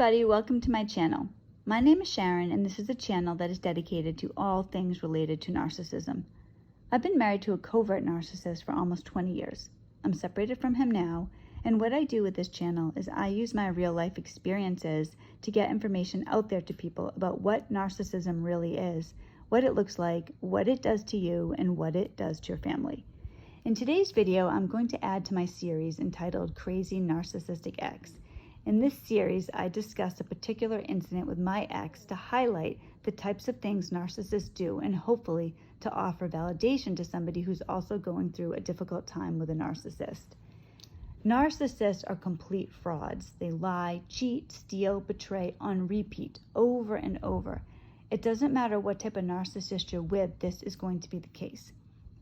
everybody, welcome to my channel. My name is Sharon and this is a channel that is dedicated to all things related to narcissism. I've been married to a covert narcissist for almost 20 years. I'm separated from him now, and what I do with this channel is I use my real life experiences to get information out there to people about what narcissism really is, what it looks like, what it does to you, and what it does to your family. In today's video, I'm going to add to my series entitled Crazy Narcissistic Ex. In this series, I discuss a particular incident with my ex to highlight the types of things narcissists do and hopefully to offer validation to somebody who's also going through a difficult time with a narcissist. Narcissists are complete frauds. They lie, cheat, steal, betray on repeat over and over. It doesn't matter what type of narcissist you're with, this is going to be the case.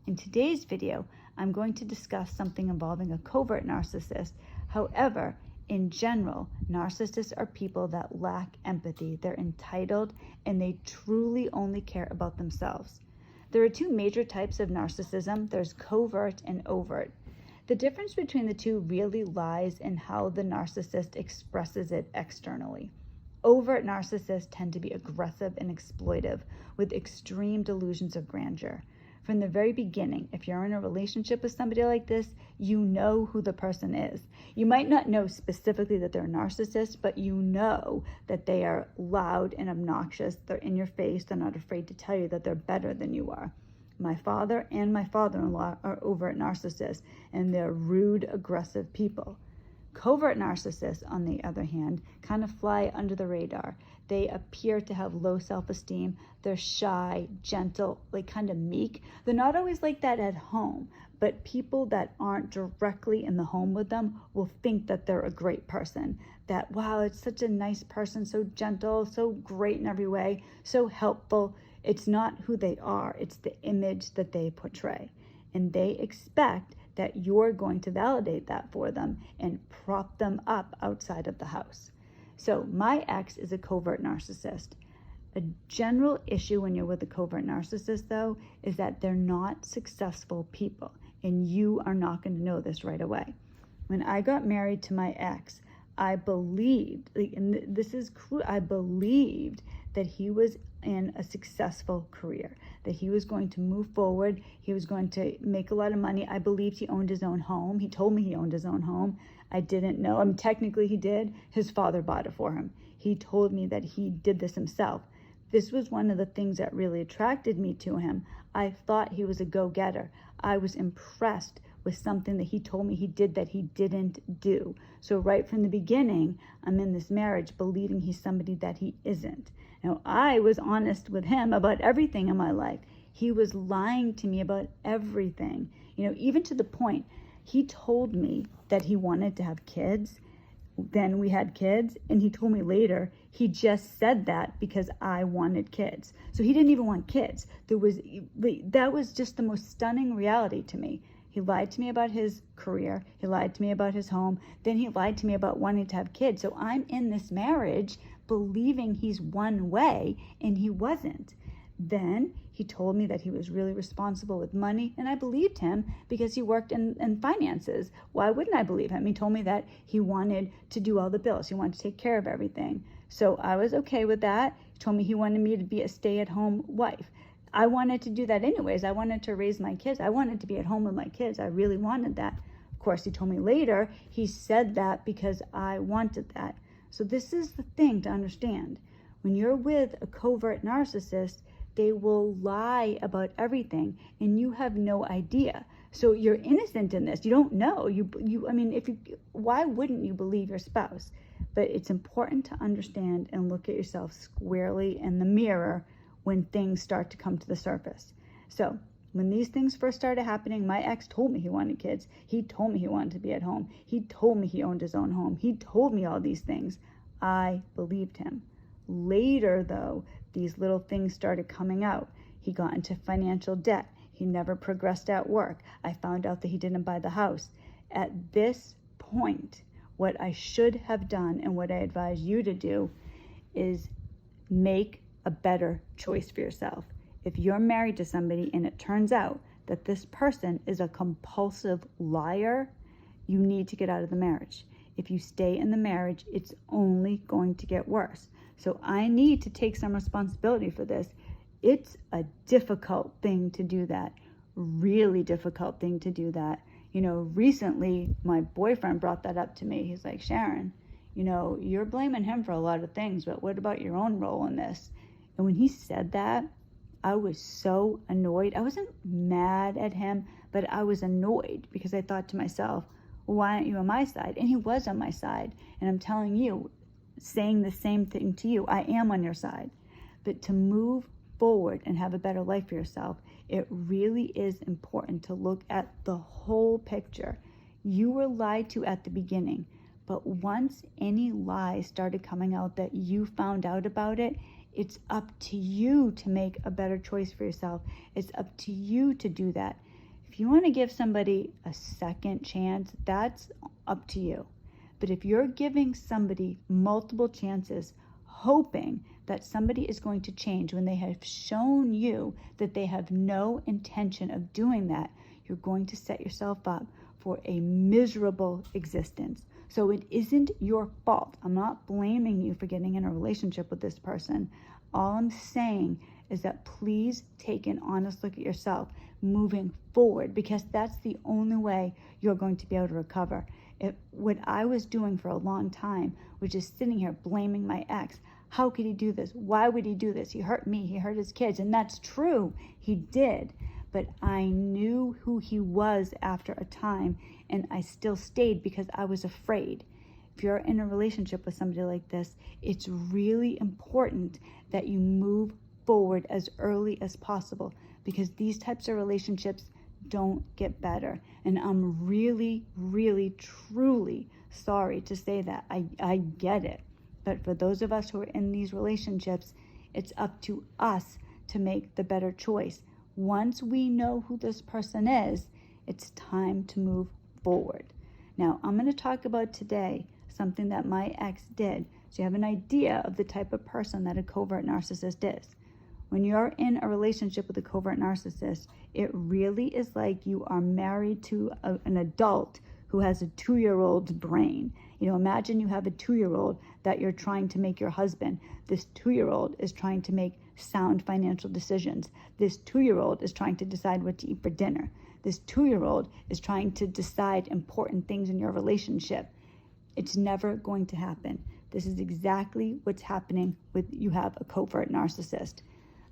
In today's video, I'm going to discuss something involving a covert narcissist. However, in general, narcissists are people that lack empathy. They're entitled and they truly only care about themselves. There are two major types of narcissism. There's covert and overt. The difference between the two really lies in how the narcissist expresses it externally. Overt narcissists tend to be aggressive and exploitive with extreme delusions of grandeur. From the very beginning, if you're in a relationship with somebody like this, you know who the person is. You might not know specifically that they're a narcissist, but you know that they are loud and obnoxious. They're in your face. They're not afraid to tell you that they're better than you are. My father and my father-in-law are overt narcissists, and they're rude, aggressive people. Covert narcissists, on the other hand, kind of fly under the radar. They appear to have low self-esteem. They're shy, gentle, like kind of meek. They're not always like that at home, but people that aren't directly in the home with them will think that they're a great person. That, wow, it's such a nice person, so gentle, so great in every way, so helpful. It's not who they are. It's the image that they portray. And they expect that you're going to validate that for them and prop them up outside of the house. So my ex is a covert narcissist. A general issue when you're with a covert narcissist, though, is that they're not successful people, and you are not going to know this right away. When I got married to my ex, I believed, and this is true, I believed that he was in a successful career, that he was going to move forward, he was going to make a lot of money. I believed he owned his own home. He told me he owned his own home. I didn't know. I mean, technically he did. His father bought it for him. He told me that he did this himself. This was one of the things that really attracted me to him. I thought he was a go-getter. I was impressed with something that he told me he did that he didn't do. So right from the beginning, I'm in this marriage believing he's somebody that he isn't. Now, I was honest with him about everything in my life. He was lying to me about everything, even to the point he told me that he wanted to have kids. Then we had kids, and he told me later he just said that because I wanted kids. So he didn't even want kids. That was just the most stunning reality to me. He lied to me about his career. He lied to me about his home. Then he lied to me about wanting to have kids. So I'm in this marriage believing he's one way, and he wasn't. Then he told me that he was really responsible with money, and I believed him because he worked in finances. Why wouldn't I believe him? He told me that he wanted to do all the bills. He wanted to take care of everything. So I was okay with that. He told me he wanted me to be a stay-at-home wife. I wanted to do that anyways. I wanted to raise my kids. I wanted to be at home with my kids. I really wanted that. Of course, he told me later he said that because I wanted that. So this is the thing to understand. When you're with a covert narcissist, they will lie about everything, and you have no idea. So you're innocent in this. You don't know. Why wouldn't you believe your spouse? But it's important to understand and look at yourself squarely in the mirror when things start to come to the surface. So when these things first started happening, my ex told me he wanted kids. He told me he wanted to be at home. He told me he owned his own home. He told me all these things. I believed him. Later, though, these little things started coming out. He got into financial debt. He never progressed at work. I found out that he didn't buy the house. At this point, what I should have done and what I advise you to do is make a better choice for yourself. If you're married to somebody and it turns out that this person is a compulsive liar, you need to get out of the marriage. If you stay in the marriage, it's only going to get worse. So I need to take some responsibility for this. It's a difficult thing to do that. Really difficult thing to do that. Recently my boyfriend brought that up to me. He's like, Sharon, you're blaming him for a lot of things, but what about your own role in this? And when he said that, I was so annoyed. I wasn't mad at him, but I was annoyed because I thought to myself, well, why aren't you on my side? And he was on my side. And I'm telling you, saying the same thing to you, I am on your side. But to move forward and have a better life for yourself, it really is important to look at the whole picture. You were lied to at the beginning, but once any lies started coming out that you found out about it, it's up to you to make a better choice for yourself. It's up to you to do that. If you want to give somebody a second chance, that's up to you. But if you're giving somebody multiple chances, hoping that somebody is going to change when they have shown you that they have no intention of doing that, you're going to set yourself up for a miserable existence. So it isn't your fault. I'm not blaming you for getting in a relationship with this person. All I'm saying is that please take an honest look at yourself moving forward, because that's the only way you're going to be able to recover. What I was doing for a long time was just sitting here blaming my ex. How could he do this? Why would he do this? He hurt me. He hurt his kids. And that's true. He did. But I knew who he was after a time, and I still stayed because I was afraid. If you're in a relationship with somebody like this, it's really important that you move forward as early as possible, because these types of relationships don't get better. And I'm really, really, truly sorry to say that. I get it. But for those of us who are in these relationships, it's up to us to make the better choice. Once we know who this person is, it's time to move forward. Now, I'm going to talk about today something that my ex did, so you have an idea of the type of person that a covert narcissist is. When you're in a relationship with a covert narcissist, it really is like you are married to an adult who has a 2-year-old's brain. Imagine you have a 2-year-old that you're trying to make your husband. This 2-year-old is trying to make sound financial decisions. This 2-year-old is trying to decide what to eat for dinner. This 2-year-old is trying to decide important things in your relationship. It's never going to happen. This is exactly what's happening with you have a covert narcissist.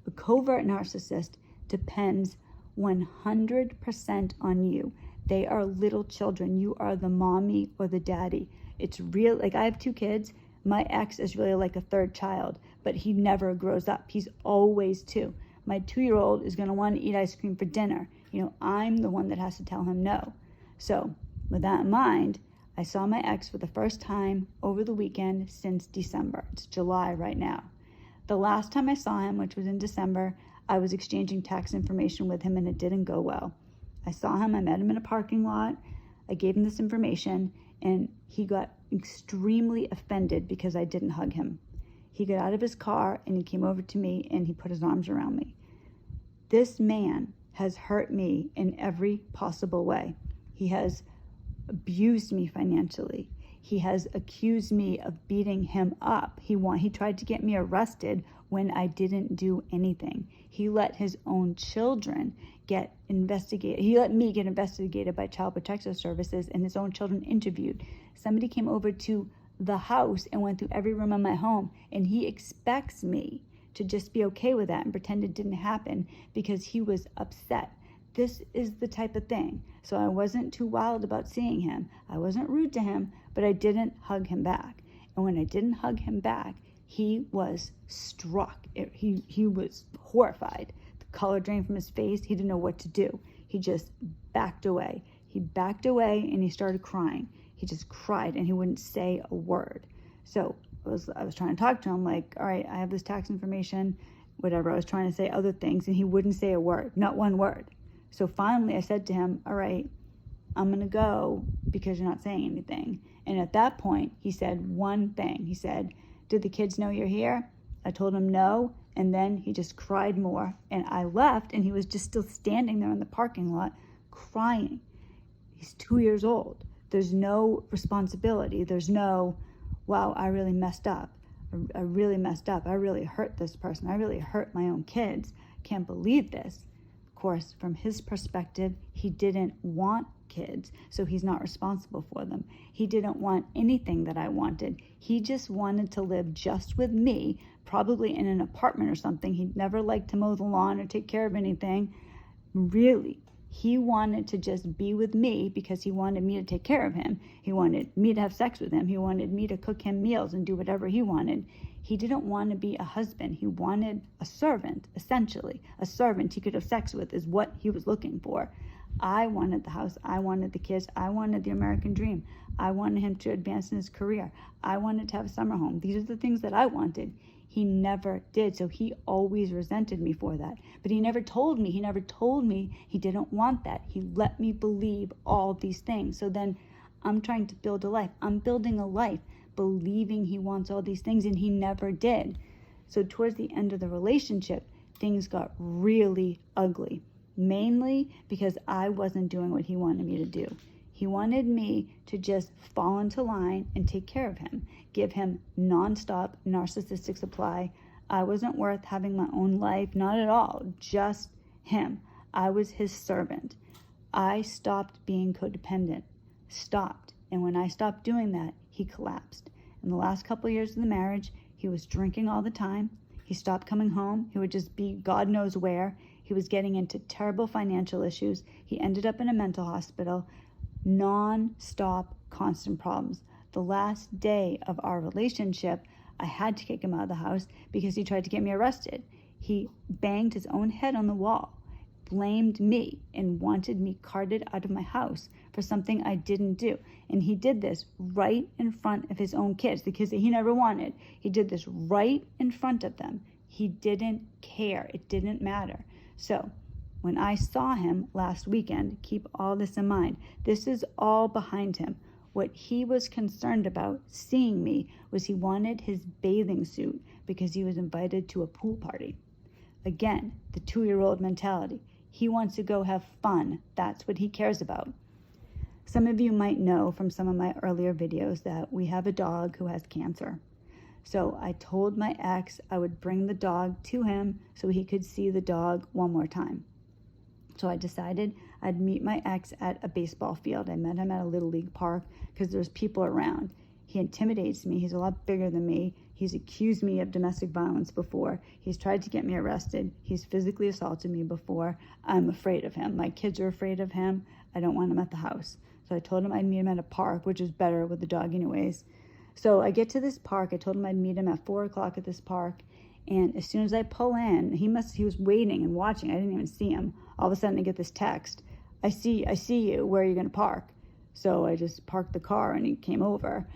A covert narcissist depends 100% on you. They are little children. You are the mommy or the daddy. It's real. Like, I have 2 kids. My ex is really like a third child, but he never grows up. He's always 2. My 2-year-old is going to want to eat ice cream for dinner. I'm the one that has to tell him no. So with that in mind, I saw my ex for the first time over the weekend since December. It's July right now. The last time I saw him, which was in December, I was exchanging tax information with him, and it didn't go well. I saw him, I met him in a parking lot, I gave him this information, and he got extremely offended because I didn't hug him. He got out of his car and he came over to me and he put his arms around me. This man has hurt me in every possible way. He has abused me financially. He has accused me of beating him up. He tried to get me arrested when I didn't do anything. He let his own children get investigated. He let me get investigated by Child Protective Services and his own children interviewed. Somebody came over to the house and went through every room in my home, and he expects me to just be okay with that and pretend it didn't happen because he was upset. This is the type of thing. So I wasn't too wild about seeing him. I wasn't rude to him, but I didn't hug him back. And when I didn't hug him back, he was struck. He was horrified. The color drained from his face. He didn't know what to do. He just backed away. He backed away and he started crying. He just cried and he wouldn't say a word. So I was trying to talk to him like, all right, I have this tax information, whatever. I was trying to say other things and he wouldn't say a word, not one word. So finally I said to him, all right, I'm going to go because you're not saying anything. And at that point, he said one thing. He said, did the kids know you're here? I told him no. And then he just cried more. And I left and he was just still standing there in the parking lot crying. He's 2 years old. There's no responsibility. There's no, wow, I really messed up. I really messed up. I really hurt this person. I really hurt my own kids. Can't believe this. Of course, from his perspective, he didn't want kids, so he's not responsible for them. He didn't want anything that I wanted. He just wanted to live just with me, probably in an apartment or something. He'd never liked to mow the lawn or take care of anything. Really, he wanted to just be with me because he wanted me to take care of him. He wanted me to have sex with him. He wanted me to cook him meals and do whatever he wanted. He didn't want to be a husband. He wanted a servant, essentially. A servant he could have sex with is what he was looking for. I wanted the house. I wanted the kids. I wanted the American dream. I wanted him to advance in his career. I wanted to have a summer home. These are the things that I wanted. He never did, so he always resented me for that. But he never told me he didn't want that. He let me believe all these things. So then I'm trying to build a life. I'm building a life believing he wants all these things, and he never did. So towards the end of the relationship, things got really ugly, mainly because I wasn't doing what he wanted me to do. He wanted me to just fall into line and take care of him, give him nonstop narcissistic supply. I wasn't worth having my own life, not at all, just him. I was his servant. I stopped being codependent, stopped. And when I stopped doing that, he collapsed. In the last couple of years of the marriage, he was drinking all the time. He stopped coming home. He would just be God knows where. He was getting into terrible financial issues. He ended up in a mental hospital. Non-stop, constant problems. The last day of our relationship, I had to kick him out of the house because he tried to get me arrested. He banged his own head on the wall, blamed me, and wanted me carted out of my house for something I didn't do. And he did this right in front of his own kids, the kids that he never wanted. He did this right in front of them. He didn't care. It didn't matter. So when I saw him last weekend, keep all this in mind. This is all behind him. What he was concerned about seeing me was he wanted his bathing suit because he was invited to a pool party. Again, the 2-year-old mentality. He wants to go have fun. That's what he cares about. Some of you might know from some of my earlier videos that we have a dog who has cancer. So I told my ex I would bring the dog to him so he could see the dog one more time. So I decided I'd meet my ex at a baseball field. I met him at a Little League park because there's people around. He intimidates me. He's a lot bigger than me. He's accused me of domestic violence before. He's tried to get me arrested. He's physically assaulted me before. I'm afraid of him. My kids are afraid of him. I don't want him at the house. So I told him I'd meet him at a park, which is better with the dog anyways. So I get to this park. I told him I'd meet him at 4 o'clock at this park. And as soon as I pull in, he was waiting and watching. I didn't even see him. All of a sudden I get this text. I see you. Where are you going to park? So I just parked the car and he came over.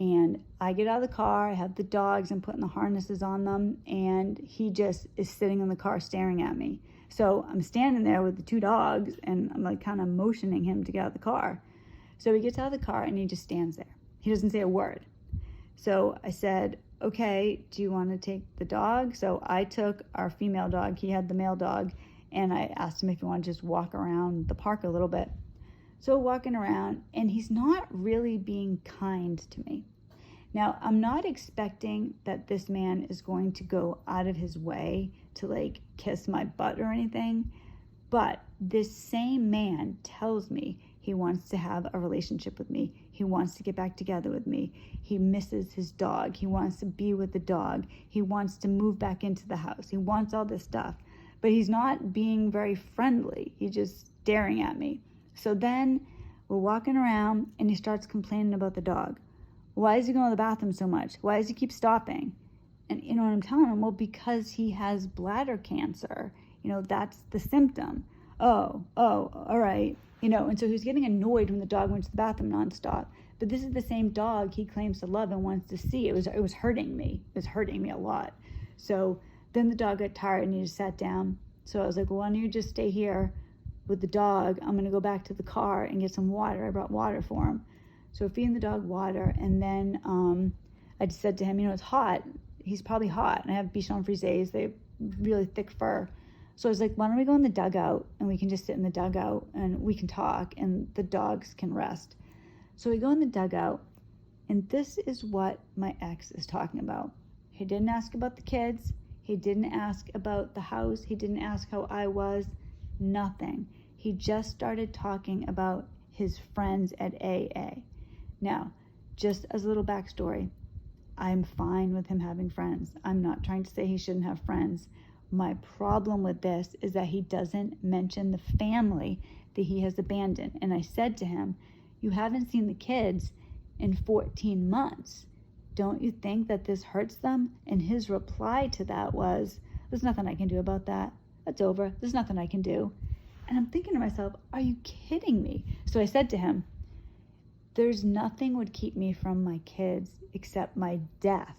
And I get out of the car. I have the dogs. I'm putting the harnesses on them. And he just is sitting in the car staring at me. So I'm standing there with the 2 dogs and I'm like kind of motioning him to get out of the car. So he gets out of the car and he just stands there. He doesn't say a word. So I said, okay, do you want to take the dog? So I took our female dog. He had the male dog. And I asked him if he wanted to just walk around the park a little bit. So walking around, and he's not really being kind to me. Now, I'm not expecting that this man is going to go out of his way to like kiss my butt or anything. But this same man tells me he wants to have a relationship with me. He wants to get back together with me. He misses his dog. He wants to be with the dog. He wants to move back into the house. He wants all this stuff. But he's not being very friendly. He's just staring at me. So then we're walking around and he starts complaining about the dog. Why is he going to the bathroom so much? Why does he keep stopping? And you know what I'm telling him? Well, because he has bladder cancer. You know, that's the symptom. Oh, all right. You know, and so he was getting annoyed when the dog went to the bathroom nonstop. But this is the same dog he claims to love and wants to see. It was hurting me. It was hurting me a lot. So then the dog got tired and he just sat down. So I was like, well, why don't you just stay here with the dog? I'm going to go back to the car and get some water. I brought water for him. So feeding the dog water. And then I just said to him, you know, it's hot. He's probably hot. And I have Bichon Frises. They have really thick fur. So I was like, why don't we go in the dugout and we can just sit in the dugout and we can talk and the dogs can rest. So we go in the dugout, and this is what my ex is talking about. He didn't ask about the kids. He didn't ask about the house. He didn't ask how I was. Nothing. He just started talking about his friends at AA. Now, just as a little backstory, I'm fine with him having friends. I'm not trying to say he shouldn't have friends. My problem with this is that he doesn't mention the family that he has abandoned. And I said to him, you haven't seen the kids in 14 months. Don't you think that this hurts them? And his reply to that was, there's nothing I can do about that. That's over. There's nothing I can do. And I'm thinking to myself, are you kidding me? So I said to him, there's nothing would keep me from my kids except my death.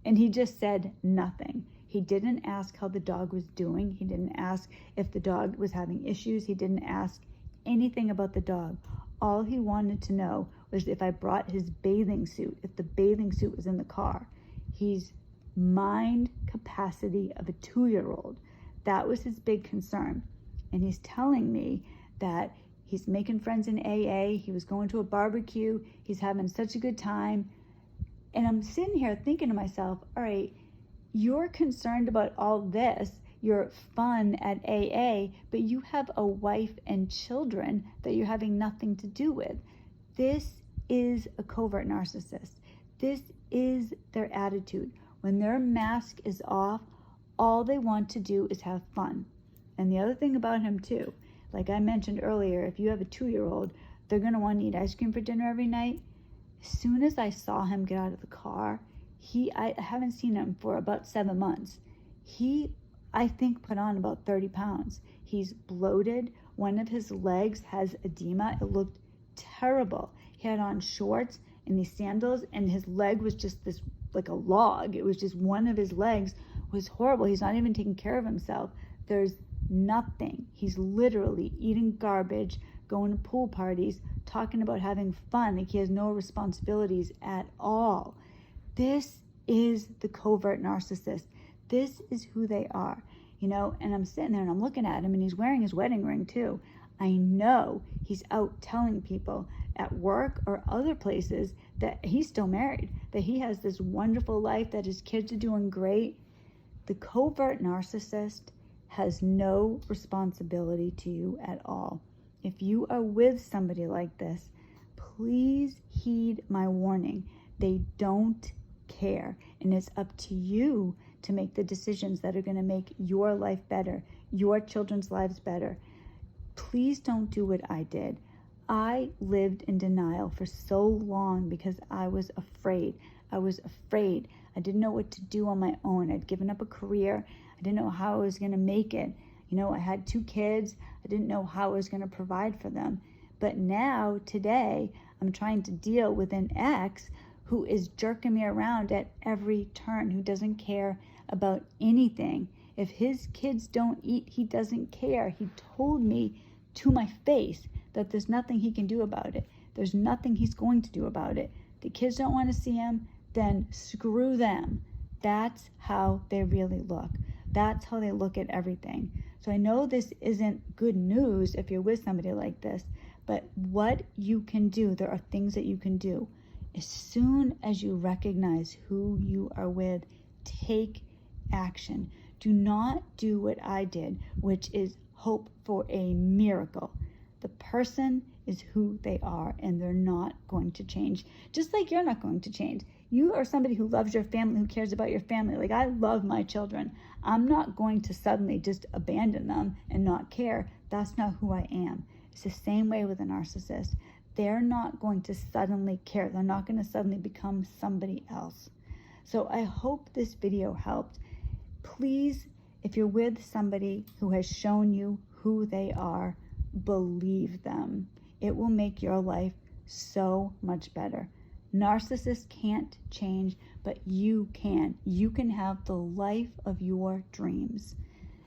And he just said nothing. He didn't ask how the dog was doing. He didn't ask if the dog was having issues. He didn't ask anything about the dog. All he wanted to know was if I brought his bathing suit, if the bathing suit was in the car. He's mind capacity of a 2-year-old. That was his big concern. And he's telling me that he's making friends in AA. He was going to a barbecue. He's having such a good time. And I'm sitting here thinking to myself, all right, you're concerned about all this, your fun at AA, but you have a wife and children that you're having nothing to do with. This is a covert narcissist. This is their attitude. When their mask is off, all they want to do is have fun. And the other thing about him too, like I mentioned earlier, if you have a 2-year-old, they're going to want to eat ice cream for dinner every night. As soon as I saw him get out of the car, I haven't seen him for about 7 months. He, I think, put on about 30 pounds. He's bloated. One of his legs has edema. It looked terrible. He had on shorts and these sandals, and his leg was just this, like a log. It was just one of his legs was horrible. He's not even taking care of himself. There's nothing. He's literally eating garbage, going to pool parties, talking about having fun, like he has no responsibilities at all. This is the covert narcissist. This is who they are, and I'm sitting there and I'm looking at him, and he's wearing his wedding ring too. I know he's out telling people at work or other places that he's still married, that he has this wonderful life, that his kids are doing great. The covert narcissist has no responsibility to you at all. If you are with somebody like this, please heed my warning. They don't care, and it's up to you to make the decisions that are going to make your life better, your children's lives better. Please don't do what I did. I lived in denial for so long because I was afraid. I didn't know what to do on my own. I'd given up a career. I didn't know how I was going to make it. I had 2 kids. I didn't know how I was going to provide for them. But now, today, I'm trying to deal with an ex who is jerking me around at every turn, who doesn't care about anything. If his kids don't eat, he doesn't care. He told me to my face that there's nothing he can do about it. There's nothing he's going to do about it. The kids don't want to see him, then screw them. That's how they really look. That's how they look at everything. So I know this isn't good news if you're with somebody like this, but what you can do, there are things that you can do. As soon as you recognize who you are with, take action. Do not do what I did, which is hope for a miracle. The person is who they are, and they're not going to change. Just like you're not going to change. You are somebody who loves your family, who cares about your family. Like, I love my children. I'm not going to suddenly just abandon them and not care. That's not who I am. It's the same way with a narcissist. They're not going to suddenly care. They're not going to suddenly become somebody else. So I hope this video helped. Please, if you're with somebody who has shown you who they are, believe them. It will make your life so much better. Narcissists can't change, but you can. You can have the life of your dreams.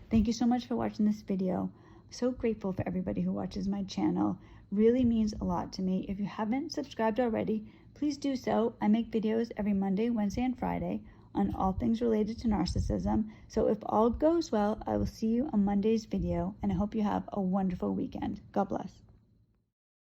Thank you so much for watching this video. I'm so grateful for everybody who watches my channel. Really means a lot to me. If you haven't subscribed already, please do so. I make videos every Monday, Wednesday, and Friday on all things related to narcissism. So if all goes well, I will see you on Monday's video, and I hope you have a wonderful weekend. God bless.